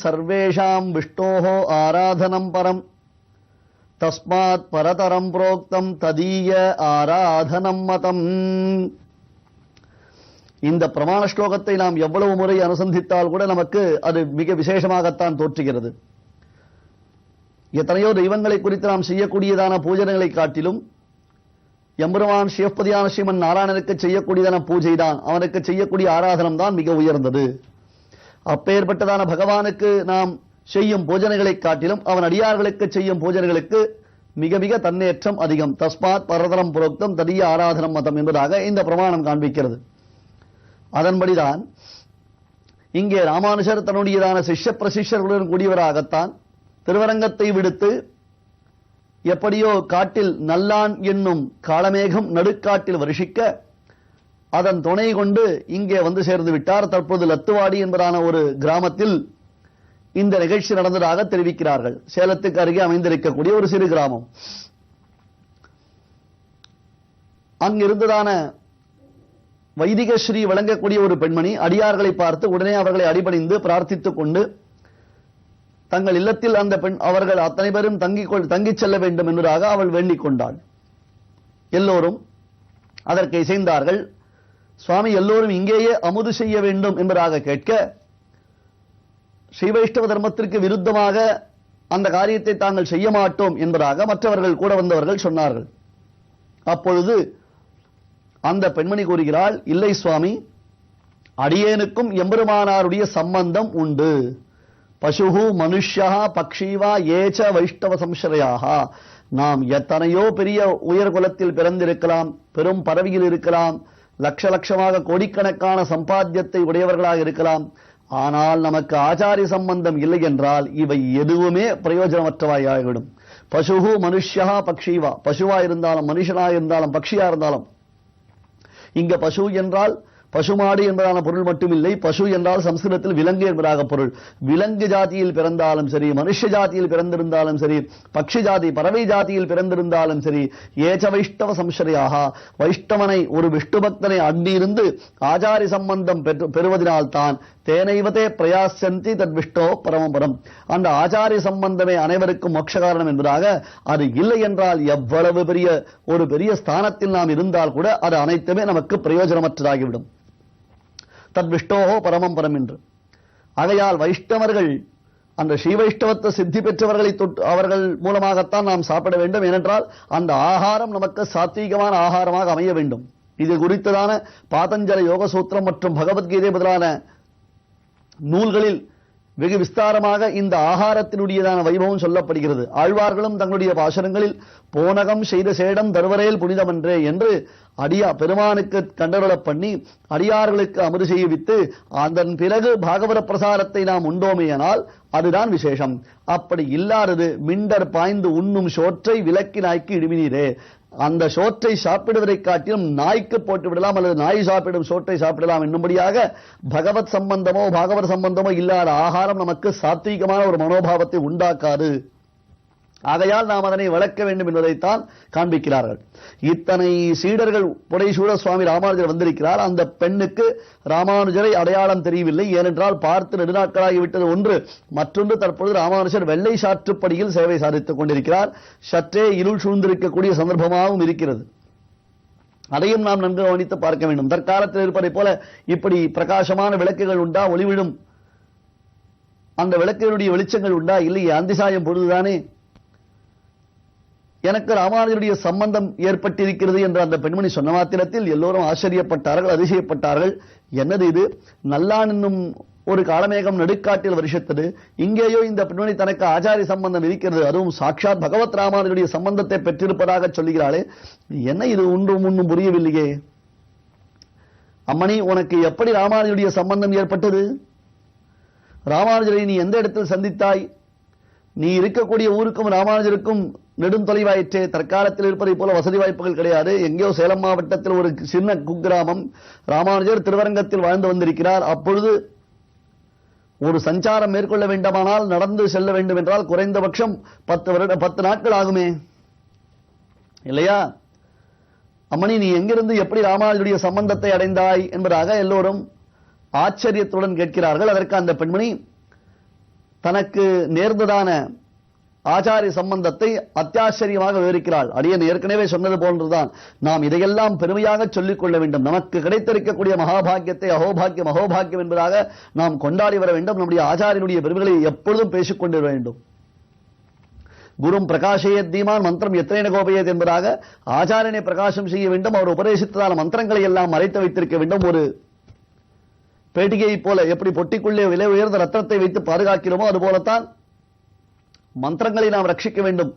சர்வேஷாம் விஷ்ணோஹோ ஆராதனம் பரம் தஸ்மாத் பரதரம் புரோக்தம் ததீய ஆராதனம் மதம். இந்த பிரமாண ஸ்லோகத்தை நாம் எவ்வளவு முறை அனுசந்தித்தால் கூட நமக்கு அது மிக விசேஷமாகத்தான் தோற்றுகிறது. எத்தனையோ தெய்வங்களை குறித்து நாம் செய்யக்கூடியதான பூஜனைகளை காட்டிலும் எம்பெருமான் சிவபதியான ஸ்ரீமன் நாராயணனுக்கு செய்யக்கூடியதான பூஜை தான், அவனுக்கு செய்யக்கூடிய ஆராதனம் தான் மிக உயர்ந்தது. அப்பேற்பட்டதான பகவானுக்கு நாம் செய்யும் பூஜனைகளை காட்டிலும் அவன் அடியார்களுக்கு செய்யும் பூஜனைகளுக்கு மிக மிக தன்னேற்றம் அதிகம். தஸ்மாத் பரதரம் புரோக்தம் ததிய ஆராதனம் மதம் என்பதாக இந்த பிரமாணம் காண்பிக்கிறது. அதன்படிதான் இங்கே ராமானுஜர் தன்னுடையதான சிஷ்ய பிரசிஷ்யர்களுடன் கூடியவராகத்தான் திருவரங்கத்தை விடுத்து எப்படியோ காட்டில் நல்லான் என்னும் காளமேகம் நடுக்காட்டில் வருஷிக்க அதன் துணை கொண்டு இங்கே வந்து சேர்ந்து விட்டார். தற்போது லத்துவாடி என்பதான ஒரு கிராமத்தில் இந்த நிகழ்ச்சி நடந்ததாக தெரிவிக்கிறார்கள். சேலத்துக்கு அருகே அமைந்திருக்கக்கூடிய ஒரு சிறு கிராமம். அங்கிருந்ததான வைதிக ஸ்ரீ வழங்கக்கூடிய ஒரு பெண்மணி அடியார்களை பார்த்து உடனே அவர்களை அடிபணிந்து பிரார்த்தித்துக் கொண்டு தங்கள் இல்லத்தில் அந்த பெண் அவர்கள் அத்தனை பேரும் தங்கிச் செல்ல வேண்டும் என்பதாக அவள் வேண்டிக் கொண்டாள். எல்லோரும் அதற்கு இசைந்தார்கள். சுவாமி எல்லோரும் இங்கேயே அமுது செய்ய வேண்டும் என்பதாக கேட்க ஸ்ரீ வைஷ்ணவ தர்மத்திற்கு விருத்தமாக அந்த காரியத்தை தாங்கள் செய்ய மாட்டோம் என்பதாக மற்றவர்கள் கூட வந்தவர்கள் சொன்னார்கள். அப்பொழுது அந்த பெண்மணி கூறுகிறாள், இல்லை சுவாமி, அடியேனுக்கும் எம்பெருமானாருடைய சம்பந்தம் உண்டு. பசுஹு மனுஷ்யா பக்ஷீவா ஏச்ச வைஷ்ணவ சம்சரையாக. நாம் எத்தனையோ பெரிய உயர் குலத்தில் பிறந்திருக்கலாம், பெரும் பதவியில் இருக்கலாம், லட்ச லட்சமாக கோடிக்கணக்கான சம்பாத்தியத்தை உடையவர்களாக இருக்கலாம். ஆனால் நமக்கு ஆச்சாரிய சம்பந்தம் இல்லை என்றால் இவை எதுவுமே பிரயோஜனமற்றவாயாகிவிடும். பசுஹு மனுஷ்யா பக்ஷீவா, பசுவா இருந்தாலும் மனுஷனா இருந்தாலும் பக்ஷியா இருந்தாலும். இங்க பசு என்றால் பசுமாடு என்பதான பொருள் மட்டுமில்லை, பசு என்றால் சம்ஸ்கிருதத்தில் விலங்கு என்பதாக பொருள். விலங்கு ஜாதியில் பிறந்தாலும் சரி, மனுஷ ஜாதியில் பிறந்திருந்தாலும் சரி, பக்ஷி ஜாதி பறவை ஜாதியில் பிறந்திருந்தாலும் சரி, ஏச்ச வைஷ்ணவ சம்சரையாக, வைஷ்ணவனை ஒரு விஷ்ணு பக்தனை அண்டியிருந்து ஆச்சாரி சம்பந்தம் பெறுவதனால்தான் தேனைவதே பிரயாசந்தி தத் விஷ்ணோ பரமபரம். அந்த ஆச்சாரிய சம்பந்தமே அனைவருக்கும் மோட்ச காரணம் என்பதாக. அது இல்லை என்றால் எவ்வளவு பெரிய ஸ்தானத்தில் நாம் இருந்தால் கூட அது அனைத்துமே நமக்கு பிரயோஜனமற்றதாகிவிடும். தத் விஷ்ணோஹோ பரமம் பரம் என்று. ஆகையால் வைஷ்ணவர்கள் அந்த ஸ்ரீ வைஷ்ணவத்தை சித்தி பெற்றவர்களை தொட்டு அவர்கள் மூலமாகத்தான் நாம் சாப்பிட வேண்டும். ஏனென்றால் அந்த ஆகாரம் நமக்கு சாத்வீகமான ஆகாரமாக அமைய வேண்டும். இது குறித்ததான பாதஞ்சல யோக சூத்திரம் மற்றும் பகவத்கீதை முதலான நூல்களில் வெகு விஸ்தாரமாக இந்த ஆகாரத்தினுடையதான வைபவம் சொல்லப்படுகிறது. ஆழ்வார்களும் தங்களுடைய பாசுரங்களில் போனகம் செய்த சேடம் தருவரேல் புனிதமன்றே என்று பெருமானுக்கு கண்டருளப் பண்ணி அடியார்களுக்கு அமுது செய்வித்து அதன் பிறகு பாகவத பிரசாரத்தை நாம் உண்டோமேயானால் அதுதான் விசேஷம். அப்படி இல்லாதது மிண்டர் பாய்ந்து உண்ணும் சோற்றை விளக்கினாய்க்கு இடுமினீரே. அந்த சோற்றை சாப்பிடுவதை காட்டிலும் நாய்க்கு போட்டு விடலாம், அல்லது நாய் சாப்பிடும் சோற்றை சாப்பிடலாம் என்னும்படியாக பகவத் சம்பந்தமோ பாகவத சம்பந்தமோ இல்லாத ஆகாரம் நமக்கு சாத்வீகமான ஒரு மனோபாவத்தை உண்டாக்காது. ஆகையால் நாம் அதனை வளர்க்க வேண்டும் என்பதைத்தான் காண்பிக்கிறார்கள். இத்தனை சீடர்கள் புடைசூழ சுவாமி ராமானுஜர் வந்திருக்கிறார். அந்த பெண்ணுக்கு ராமானுஜரை அடையாளம் தெரியவில்லை. ஏனென்றால் பார்த்து நெடுநாட்களாகிவிட்டது ஒன்று. மற்றொன்று, தற்பொழுது ராமானுஜர் வெள்ளை சாற்றுப்படியில் சேவை சாதித்துக் கொண்டிருக்கிறார். சற்றே இருள் சூழ்ந்திருக்கக்கூடிய சந்தர்ப்பமாகவும் இருக்கிறது. அதையும் நாம் நன்கு கவனித்து பார்க்க வேண்டும். தற்காலத்தில் இருப்பதை போல இப்படி பிரகாசமான விளக்குகள் உண்டா, ஒளிவிடும் அந்த விளக்குகளுடைய வெளிச்சங்கள் உண்டா? இல்லையே, அந்திசாயம் பொழுதுதானே. எனக்கு ராமானுஜருடைய சம்பந்தம் ஏற்பட்டிருக்கிறது என்ற அந்த பெண்மணி சொன்ன மாத்திரத்தில் எல்லோரும் ஆச்சரியப்பட்டார்கள், அதிசயப்பட்டார்கள். என்னது இது, நல்லான் என்னும் ஒரு காளமேகம் நடுக்காட்டில் வருஷத்தது, இங்கேயோ இந்த பெண்மணி தனக்கு ஆச்சாரிய சம்பந்தம் இருக்கிறது, அதுவும் சாட்சாத் பகவத் ராமானுஜருடைய சம்பந்தத்தை பெற்றிருப்பதாக சொல்லுகிறாளே, என்ன இது ஒன்றும் புரியவில்லையே. அம்மணி, உனக்கு எப்படி ராமானுஜருடைய சம்பந்தம் ஏற்பட்டது? ராமானுஜரை நீ எந்த இடத்தில் சந்தித்தாய்? நீ இருக்கக்கூடிய ஊருக்கும் ராமானுஜருக்கும் நெடுந்தொலைவாயிற்றே. தற்காலத்தில் இருப்பதை போல வசதி வாய்ப்புகள் கிடையாது. எங்கேயோ சேலம் மாவட்டத்தில் ஒரு சின்ன குக்கிராமம். ராமானுஜர் திருவரங்கத்தில் வாழ்ந்து வந்திருக்கிறார். அப்பொழுது ஒரு சஞ்சாரம் மேற்கொள்ள வேண்டுமானால், நடந்து செல்ல வேண்டும் என்றால் குறைந்தபட்சம் 10 நாட்கள் ஆகுமே, இல்லையா? அம்மணி, நீ எங்கிருந்து எப்படி ராமானுஜருடைய சம்பந்தத்தை அடைந்தாய் என்பதாக எல்லோரும் ஆச்சரியத்துடன் கேட்கிறார்கள். அதற்கு அந்த பெண்மணி, தனக்கு நேர்ந்ததான ஆச்சாரிய சம்பந்தத்தை அத்தியாச்சரியமாக விவரிக்கிறாள். அடியன் ஏற்கனவே சொன்னது போன்றுதான், நாம் இதையெல்லாம் பெருமையாக சொல்லிக் கொள்ள வேண்டும். நமக்கு கிடைத்திருக்கக்கூடிய மகாபாகியத்தை அகோபாக்கியம் அகோபாக்கியம் என்பதாக நாம் கொண்டாடி வர வேண்டும். நம்முடைய ஆச்சாரியனுடைய பெருமைகளை எப்பொழுதும் பேசிக்கொண்டு வேண்டும். குரும் பிரகாஷயத் தீமான் மந்திரம் எத்தனை கோபயத் என்பதாக ஆச்சாரியனை பிரகாசம் செய்ய வேண்டும். அவர் உபதேசித்ததான மந்திரங்களை எல்லாம் மறைத்து வைத்திருக்க வேண்டும். ஒரு பேட்டிகையை போல எப்படி பொட்டிக்குள்ளே விலை உயர்ந்த ரத்தனத்தை வைத்து பாதுகாக்கிறோமோ அதுபோலத்தான் மந்திரங்களை நாம் ரட்சிக்க வேண்டும்.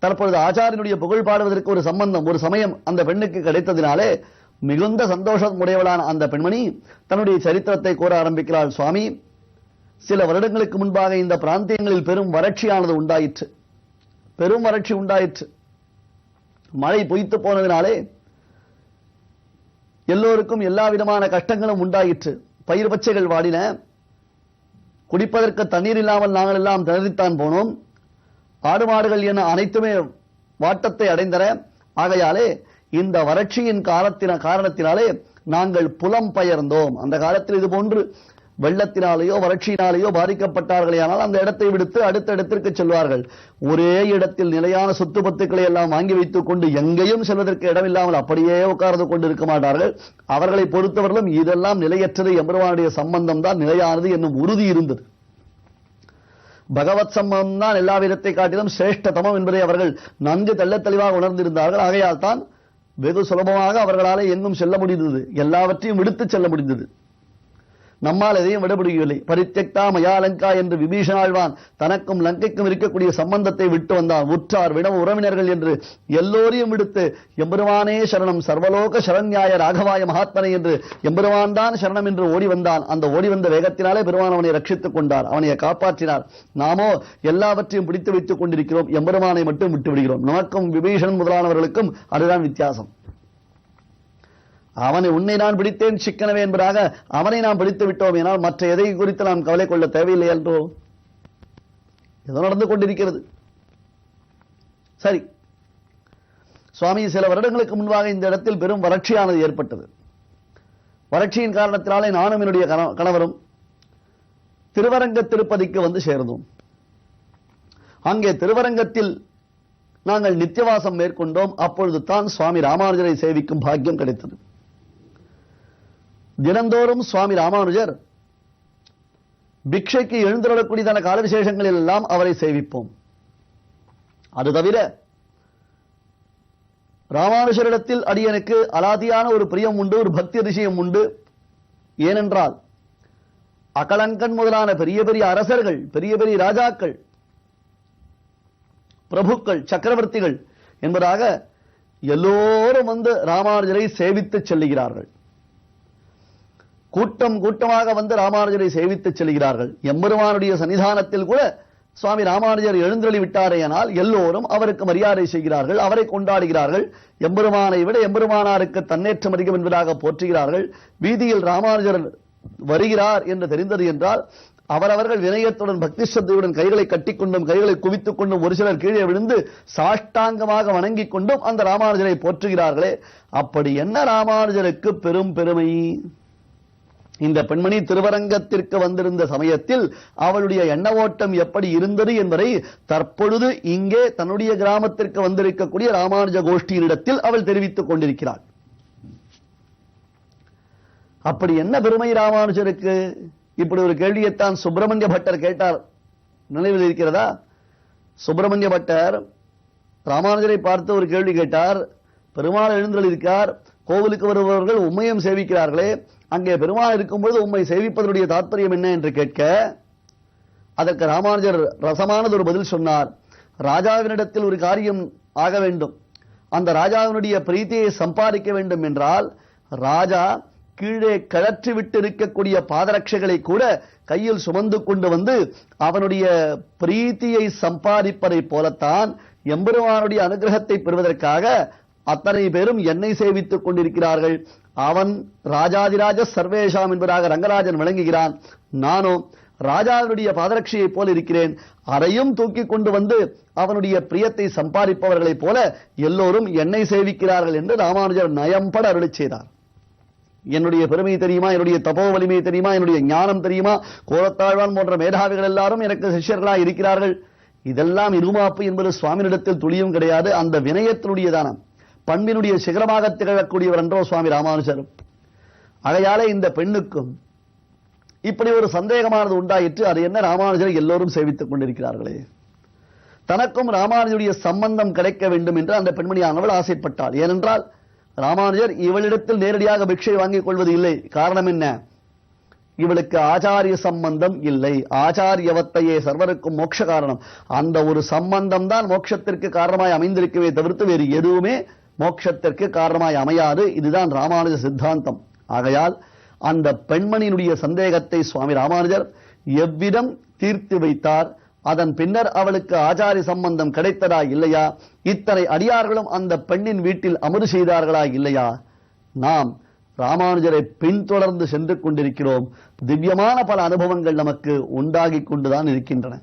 தற்பொழுது ஆச்சாரியனுடைய புகழ் பாடுவதற்கு ஒரு சம்பந்தம், ஒரு சமயம் அந்த பெண்ணுக்கு கிடைத்ததினாலே மிகுந்த சந்தோஷம் உடையவளான அந்த பெண்மணி தன்னுடைய சரித்திரத்தை கூற ஆரம்பிக்கிறாள். சுவாமி, சில வருடங்களுக்கு முன்பாக இந்த பிராந்தியங்களில் பெரும் வறட்சியானது உண்டாயிற்று. பெரும் வறட்சி உண்டாயிற்று. மழை பொய்த்து போனதினாலே எல்லோருக்கும் எல்லா விதமான கஷ்டங்களும் உண்டாயிற்று. பயிர் பச்சைகள் வாடின. குடிப்பதற்கு தண்ணீர் இல்லாமல் நாங்கள் எல்லாம் திணறித்தான் போனோம். ஆடு மாடுகள் என அனைத்துமே வாட்டத்தை அடைந்தன. ஆகையாலே இந்த வறட்சியின் காரணத்தினாலே நாங்கள் புலம் பெயர்ந்தோம். அந்த காலத்தில் இது போன்று வெள்ளத்தினாலேயோ வறட்சியினாலேயோ பாதிக்கப்பட்டார்களே ஆனால் அந்த இடத்தை விடுத்து அடுத்த இடத்திற்கு செல்வார்கள். ஒரே இடத்தில் நிலையான சொத்து பத்துக்களை எல்லாம் வாங்கி வைத்துக் கொண்டு எங்கேயும் செல்வதற்கு இடமில்லாமல் அப்படியே உட்கார்ந்து கொண்டு இருக்க மாட்டார்கள். அவர்களை பொறுத்தவர்களும் இதெல்லாம் நிலையற்றது, எம்பெருமானுடைய சம்பந்தம் தான் நிலையானது என்னும் உறுதி இருந்தது. பகவத் சம்பந்தம் தான் எல்லா விதத்தை காட்டிலும் சிரேஷ்டதமம் என்பதை அவர்கள் நன்கு தெள்ள தெளிவாக உணர்ந்திருந்தார்கள். ஆகையால் தான் வெகு சுலபமாக அவர்களால் எங்கும் செல்ல முடிந்தது, எல்லாவற்றையும் விடுத்து செல்ல முடிந்தது. நம்மால் எதையும் விட முடியவில்லை. பரித்யக்தா மயாலங்கா என்று விபீஷணாழ்வான் தனக்கும் லங்கைக்கும் இருக்கக்கூடிய சம்பந்தத்தை விட்டு வந்தான். உற்றார் வினவு உறவினர்கள் என்று எல்லோரையும் விடுத்து எம்பெருமானே சரணம் சர்வலோக சரண்யாய ராகவாய மகாத்மனை என்று எம்பெருமான் தான் சரணம் என்று ஓடி வந்தான். அந்த ஓடி வந்த வேகத்தினாலே பெருமான் அவனை ரட்சித்துக் கொண்டார், அவனை காப்பாற்றினார். நாமோ எல்லாவற்றையும் பிடித்து வைத்துக் கொண்டிருக்கிறோம், எம்பெருமானை மட்டும் விட்டு விடுகிறோம். நமக்கும் விபீஷணன் முதலானவர்களுக்கும் அதுதான் வித்தியாசம். அவனை உன்னை நான் பிடித்தேன் சிக்கனவே என்பதாக அவனை நாம் பிடித்து விட்டோம் எனால் மற்ற எதை குறித்து நாம் கவலை கொள்ள தேவையில்லை என்றோ ஏதோ நடந்து கொண்டிருக்கிறது. சரி சுவாமி, சில வருடங்களுக்கு முன்பாக இந்த இடத்தில் பெரும் வறட்சியானது ஏற்பட்டது. வறட்சியின் காரணத்தினாலே நானும் என்னுடைய கணவரும் திருவரங்க திருப்பதிக்கு வந்து சேர்ந்தோம். அங்கே திருவரங்கத்தில் நாங்கள் நித்தியவாசம் மேற்கொண்டோம். அப்பொழுது தான் சுவாமி ராமானுஜரை சேவிக்கும் பாக்கியம் கிடைத்தது. தினந்தோறும் சுவாமி ராமானுஜர் பிக்ஷைக்கு எழுந்துள்ளக்கூடியதான கால விசேஷங்களில் எல்லாம் அவரை சேவிப்போம். அது தவிர ராமானுஜரிடத்தில் அடியனுக்கு அலாதியான ஒரு பிரியம் உண்டு, ஒரு பக்தி அதிசயம் உண்டு. ஏனென்றால் அகலங்கன் முதலான பெரிய பெரிய அரசர்கள், பெரிய பெரிய ராஜாக்கள், பிரபுக்கள், சக்கரவர்த்திகள் என்பதாக எல்லோரும் வந்து ராமானுஜரை சேவித்து செல்லுகிறார்கள். கூட்டம் கூட்டமாக வந்து ராமானுஜரை சேவித்து செல்கிறார்கள். எம்பெருமானுடைய சன்னிதானத்தில் கூட சுவாமி ராமானுஜர் எழுந்தருளி விட்டாரேயானால் எல்லோரும் அவருக்கு மரியாதை செய்கிறார்கள், அவரை கொண்டாடுகிறார்கள். எம்பெருமானை விட எம்பெருமானாருக்கு தன்னேற்றம் அதிகம் என்பதாக போற்றுகிறார்கள். வீதியில் ராமானுஜர் வருகிறார் என்று தெரிந்தது என்றால் அவரவர்கள் வினயத்துடன் பக்தி ஸ்ரத்தையுடன் கைகளை கட்டிக்கொண்டும் கைகளை குவித்துக் கொண்டும் ஒரு சிலர் கீழே விழுந்து சாஷ்டாங்கமாக வணங்கிக் கொண்டும் அந்த ராமானுஜரை போற்றுகிறார்களே. அப்படி என்ன ராமானுஜருக்கு பெரும் பெருமை! இந்த பெண்மணி திருவரங்கத்திற்கு வந்திருந்த சமயத்தில் அவளுடைய எண்ண ஓட்டம் எப்படி இருந்தது என்பதை தற்பொழுது இங்கே தன்னுடைய கிராமத்திற்கு வந்திருக்கக்கூடிய ராமானுஜ கோஷ்டியினிடத்தில் அவள் தெரிவித்துக் கொண்டிருக்கிறாள். அப்படி என்ன பெருமை ராமானுஜருக்கு? இப்படி ஒரு கேள்வியைத்தான் சுப்பிரமணிய பட்டர் கேட்டார். நினைவில் இருக்கிறதா? சுப்பிரமணிய பட்டர் ராமானுஜரை பார்த்து ஒரு கேள்வி கேட்டார். பெருமாள் எழுந்தருளியிருக்கார், கோவிலுக்கு வருபவர்கள் உம்மையும் சேவிக்கிறார்களே, அங்கே பெருமாள் இருக்கும்பொழுது உம்மை சேவிப்பதனுடைய தாற்பயம் என்ன என்று கேட்க, அதற்கு ராமானுஜர் ரசமானது ஒரு பதில் சொன்னார். ராஜாவினிடத்தில் ஒரு காரியம் ஆக வேண்டும், அந்த ராஜாவினுடைய பிரீத்தியை சம்பாதிக்க வேண்டும் என்றால் ராஜா கீழே கழற்றி விட்டு இருக்கக்கூடிய பாதரட்சைகளை கூட கையில் சுமந்து கொண்டு வந்து அவனுடைய பிரீத்தியை சம்பாதிப்பதை போலத்தான் எம்பெருமானுடைய அனுகிரகத்தை பெறுவதற்காக அத்தனை பேரும் என்னை சேவித்துக் கொண்டிருக்கிறார்கள். அவன் ராஜாதிராஜ சர்வேஷாம் என்பதாக ரங்கராஜன் விளங்குகிறான். நானும் ராஜாவினுடைய பாதரட்சியை போல இருக்கிறேன். அதையும் தூக்கி கொண்டு வந்து அவனுடைய பிரியத்தை சம்பாதிப்பவர்களைப் போல எல்லோரும் என்னை சேவிக்கிறார்கள் என்று ராமானுஜர் நயம்பட அருளி செய்தார். என்னுடைய பெருமை தெரியுமா, என்னுடைய தபோ வலிமை தெரியுமா, என்னுடைய ஞானம் தெரியுமா, கோலத்தாழ்வான் போன்ற மேதாவிகள் எல்லாரும் எனக்கு சிஷ்யர்களாக இருக்கிறார்கள். இதெல்லாம் இருமாப்பு என்பது சுவாமியிடத்தில் துளியும் கிடையாது. அந்த வினயத்தினுடைய பண்பினுடைய சிகரமாக திகழக்கூடியவர் என்றோ சுவாமி ராமானுஜர். ஆகையாலே இந்த பெண்ணுக்கும் இப்படி ஒரு சந்தேகமானது உண்டாயிற்று. அது என்ன, ராமானுஜரை எல்லோரும் சேவித்துக் கொண்டிருக்கிறார்களே, தனக்கும் ராமானுஜருடைய சம்பந்தம் கிடைக்க வேண்டும் என்று அந்த பெண்மணியானவள் ஆசைப்பட்டாள். ஏனென்றால் ராமானுஜர் இவளிடத்தில் நேரடியாக பிக்ஷை வாங்கிக் கொள்வது இல்லை. காரணம் என்ன, இவளுக்கு ஆச்சாரிய சம்பந்தம் இல்லை. ஆச்சாரியவத்தையே சர்வருக்கும் மோட்ச காரணம். அந்த ஒரு சம்பந்தம் தான் மோட்சத்திற்கு காரணமாய் அமைந்திருக்கவே தவிர்த்து வேறு எதுவுமே மோட்சத்திற்கு காரணமாய் அமையாது. இதுதான் ராமானுஜ சித்தாந்தம். ஆகையால் அந்த பெண்மணியினுடைய சந்தேகத்தை சுவாமி ராமானுஜர் எவ்விதம் தீர்த்து வைத்தார், அதன் பின்னர் அவளுக்கு ஆச்சாரிய சம்பந்தம் கிடைத்ததா இல்லையா, இத்தனை அடியார்களும் அந்த பெண்ணின் வீட்டில் அமர்வு செய்தார்களா இல்லையா, நாம் ராமானுஜரை பின்தொடர்ந்து சென்று கொண்டிருக்கிறோம். திவ்யமான பல அனுபவங்கள் நமக்கு உண்டாகிக் கொண்டுதான் இருக்கின்றன.